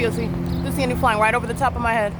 P.O.C. This is the entity flying right over the top of my head.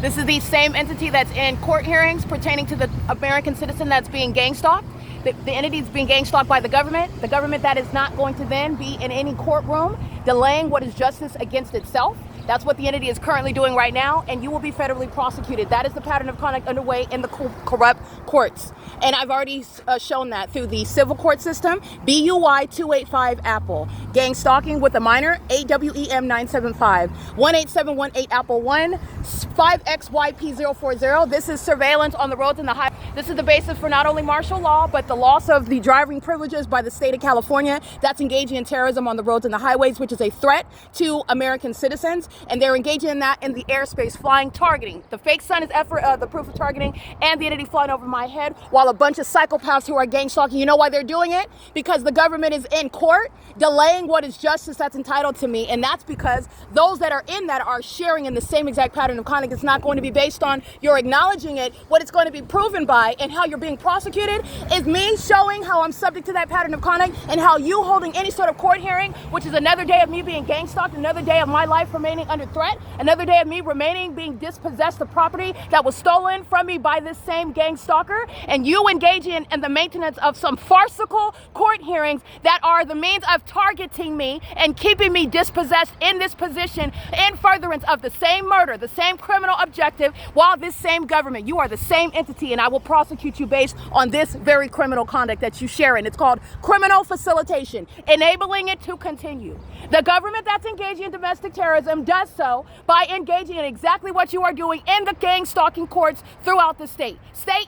This is the same entity that's in court hearings pertaining to the American citizen that's being gang stalked. The entity is being gang stalked by the government that is not going to then be in any courtroom delaying what is justice against itself. That's what the entity is currently doing right now, and you will be federally prosecuted. That is the pattern of conduct underway in the corrupt courts. And I've already shown that through the civil court system, BUI 285 Apple. Gang stalking with a minor, AWEM 975. 18718 Apple 1, 5XYP040. This is surveillance on the roads and the highway. This is the basis for not only martial law, but the loss of the driving privileges by the state of California that's engaging in terrorism on the roads and the highways, which is a threat to American citizens. And they're engaging in that in the airspace, flying, targeting. The fake sun is the proof of targeting, and the entity flying over my head, while a bunch of psychopaths who are gang stalking. You know why they're doing it? Because the government is in court delaying what is justice that's entitled to me. And that's because those that are in that are sharing in the same exact pattern of conduct. It's not going to be based on your acknowledging it. What it's going to be proven by and how you're being prosecuted is me showing how I'm subject to that pattern of conduct, and how you holding any sort of court hearing, which is another day of me being gang stalked, another day of my life remaining under threat, another day of me remaining being dispossessed of property that was stolen from me by this same gang stalker, and you engaging in the maintenance of some farcical court hearings that are the means of targeting me and keeping me dispossessed in this position in furtherance of the same murder, the same criminal objective, while this same government, you are the same entity, and I will prosecute you based on this very criminal conduct that you share in. It's called criminal facilitation, enabling it to continue. The government that's engaging in domestic terrorism does so by engaging in exactly what you are doing in the gang stalking courts throughout the state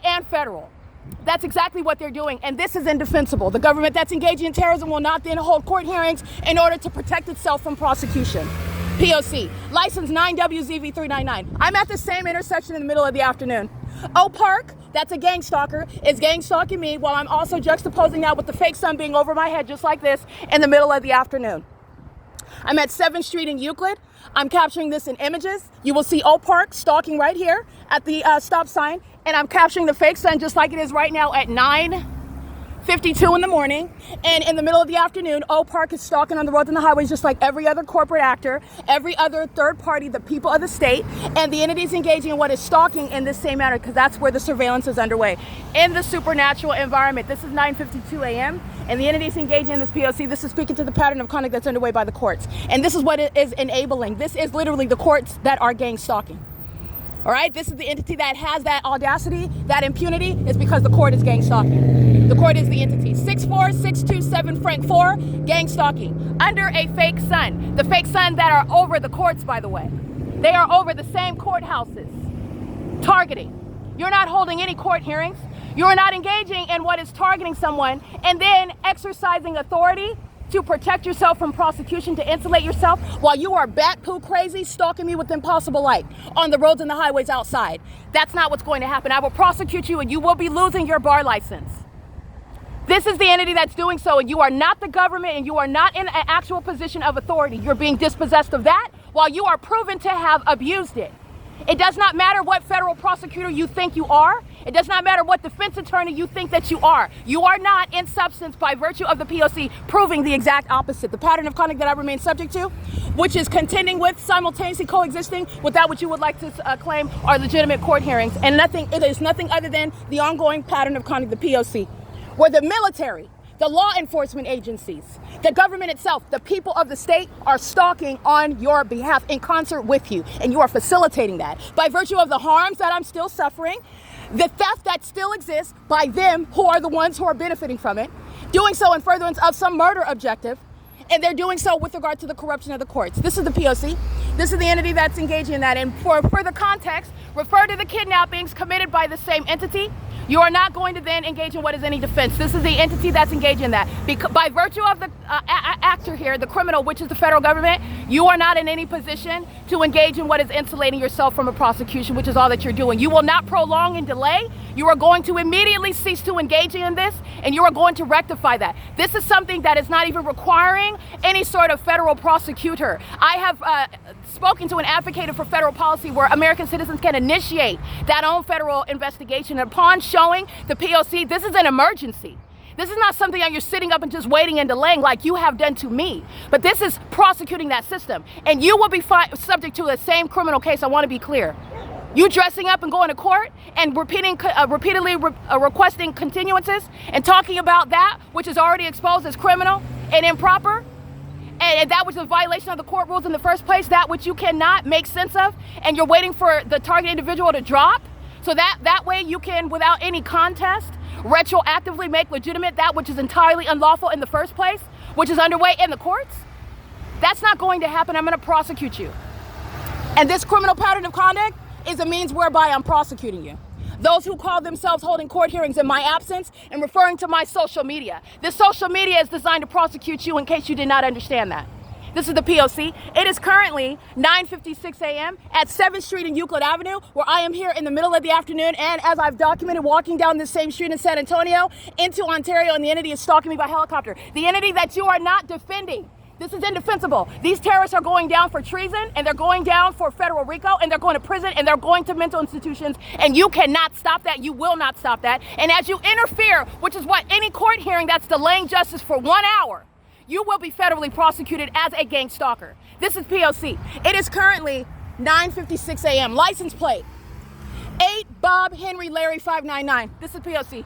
and federal. That's exactly what they're doing, and this is indefensible. The government that's engaging in terrorism will not then hold court hearings in order to protect itself from prosecution. P.O.C. License 9WZV399. I'm at the same intersection in the middle of the afternoon. O Park, that's a gang stalker, is gang stalking me, while I'm also juxtaposing that with the fake sun being over my head just like this in the middle of the afternoon. I'm at 7th Street in Euclid. I'm capturing this in images. You will see O Park stalking right here at the stop sign, and I'm capturing the fake sun just like it is right now at 9:52 in the morning, and in the middle of the afternoon, O Park is stalking on the roads and the highways just like every other corporate actor, every other third party, the people of the state, and the entities engaging in what is stalking in this same manner, because that's where the surveillance is underway. In the supernatural environment, this is 9:52 a.m., and the entities engaging in this P.O.C., this is speaking to the pattern of conduct that's underway by the courts. And this is what it is enabling. This is literally the courts that are gang stalking. All right, this is the entity that has that audacity, that impunity, is because the court is gang stalking. The court is the entity. 64627 Frank 4, gang stalking under a fake sun. The fake sun that are over the courts, by the way. They are over the same courthouses. Targeting. You're not holding any court hearings. You're not engaging in what is targeting someone and then exercising authority to protect yourself from prosecution, to insulate yourself, while you are bat poo crazy stalking me with impossible light on the roads and the highways outside. That's not what's going to happen. I will prosecute you, and you will be losing your bar license. This is the entity that's doing so, and you are not the government, and you are not in an actual position of authority. You're being dispossessed of that while you are proven to have abused it. It does not matter what federal prosecutor you think you are. It does not matter what defense attorney you think that you are. You are not, in substance, by virtue of the P.O.C., proving the exact opposite. The pattern of conduct that I remain subject to, which is contending with, simultaneously coexisting with that which you would like to claim are legitimate court hearings. And it is nothing other than the ongoing pattern of conduct, the P.O.C., where the military, the law enforcement agencies, the government itself, the people of the state are stalking on your behalf in concert with you, and you are facilitating that by virtue of the harms that I'm still suffering, the theft that still exists by them who are the ones who are benefiting from it, doing so in furtherance of some murder objective, and they're doing so with regard to the corruption of the courts. This is the P.O.C. This is the entity that's engaging in that, and for further context, refer to the kidnappings committed by the same entity. You are not going to then engage in what is any defense. This is the entity that's engaged in that. By virtue of the actor here, the criminal, which is the federal government, you are not in any position to engage in what is insulating yourself from a prosecution, which is all that you're doing. You will not prolong and delay. You are going to immediately cease to engage in this, and you are going to rectify that. This is something that is not even requiring any sort of federal prosecutor. I have spoken to an advocate for federal policy where American citizens can initiate that own federal investigation. Upon showing the P.O.C., this is an emergency. This is not something that you're sitting up and just waiting and delaying like you have done to me. But this is prosecuting that system. And you will be subject to the same criminal case. I want to be clear. You dressing up and going to court and repeatedly requesting continuances and talking about that which is already exposed as criminal and improper, and that which is a violation of the court rules in the first place, that which you cannot make sense of, and you're waiting for the target individual to drop, so that way you can, without any contest, retroactively make legitimate that which is entirely unlawful in the first place, which is underway in the courts. That's not going to happen. I'm going to prosecute you. And this criminal pattern of conduct is a means whereby I'm prosecuting you. Those who call themselves holding court hearings in my absence and referring to my social media. This social media is designed to prosecute you, in case you did not understand that. This is the P.O.C. It is currently 9:56 a.m. at 7th Street and Euclid Avenue, where I am here in the middle of the afternoon, and as I've documented, walking down this same street in San Antonio into Ontario, and the entity is stalking me by helicopter. The entity that you are not defending. This is indefensible. These terrorists are going down for treason, and they're going down for federal RICO, and they're going to prison, and they're going to mental institutions, and you cannot stop that. You will not stop that. And as you interfere, which is what any court hearing that's delaying justice for 1 hour, you will be federally prosecuted as a gang stalker. This is P.O.C. It is currently 9:56 a.m. License plate 8 Bob Henry Larry 599. This is P.O.C.